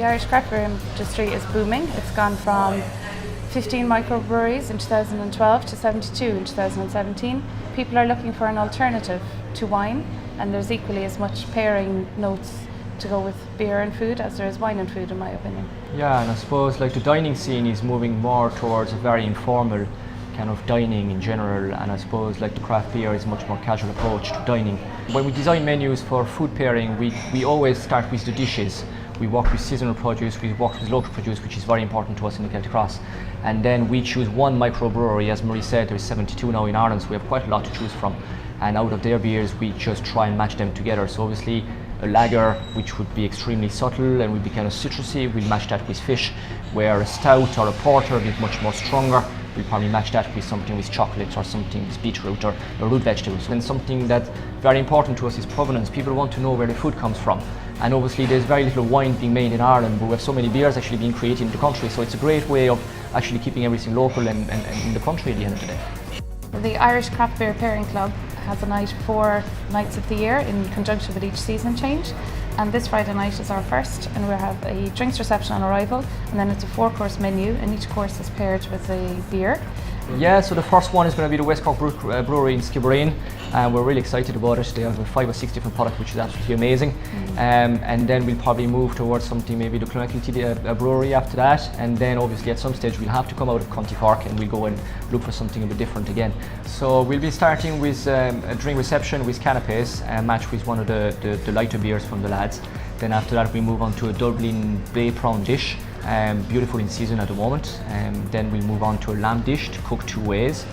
The Irish craft beer industry is booming. It's gone from 15 microbreweries in 2012 to 72 in 2017. People are looking for an alternative to wine, and there's equally as much pairing notes to go with beer and food as there is wine and food, in my opinion. Yeah, and I suppose like the dining scene is moving more towards a very informal kind of dining in general, and I suppose like the craft beer is a much more casual approach to dining. When we design menus for food pairing, we always start with the dishes. We work with seasonal produce, we work with local produce, which is very important to us in the Celtic Cross. And then we choose one microbrewery. As Marie said, there's 72 now in Ireland, so we have quite a lot to choose from. And out of their beers, we just try and match them together. So obviously, a lager, which would be extremely subtle and would be kind of citrusy, we'll match that with fish, where a stout or a porter would be much more stronger. We'll probably match that with something with chocolate or something with beetroot or root vegetables. And something that's very important to us is provenance. People want to know where the food comes from. And obviously there's very little wine being made in Ireland, but we have so many beers actually being created in the country. So it's a great way of actually keeping everything local and in the country at the end of the day. The Irish Craft Beer Pairing Club has a night 4 nights of the year in conjunction with each season change. And this Friday night is our first, and we'll have a drinks reception on arrival, and then it's a 4-course menu, and each course is paired with a beer. Yeah, so the first one is going to be the West Cork Brewery in Skibbereen, and we're really excited about it. They have 5 or 6 different products, which is absolutely amazing. And then we'll probably move towards something, maybe the Clonakilty brewery after that, and then obviously at some stage we'll have to come out of County Cork and we'll go and look for something a bit different again. So we'll be starting with a drink reception with canapes, matched with one of the lighter beers from the lads. Then after that we move on to a Dublin Bay prawn dish, beautiful in season at the moment. Then we'll move on to a lamb dish to cook 2 ways.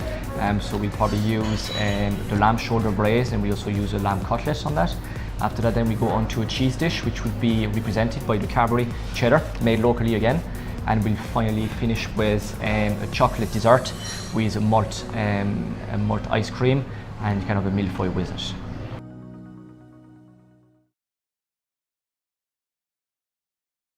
So we'll probably use the lamb shoulder braise, and we also use a lamb cutlet on that. After that then we go on to a cheese dish, which would be represented by the Carberry cheddar, made locally again. And we'll finally finish with a chocolate dessert with a malt ice cream and kind of a millefeuille with it.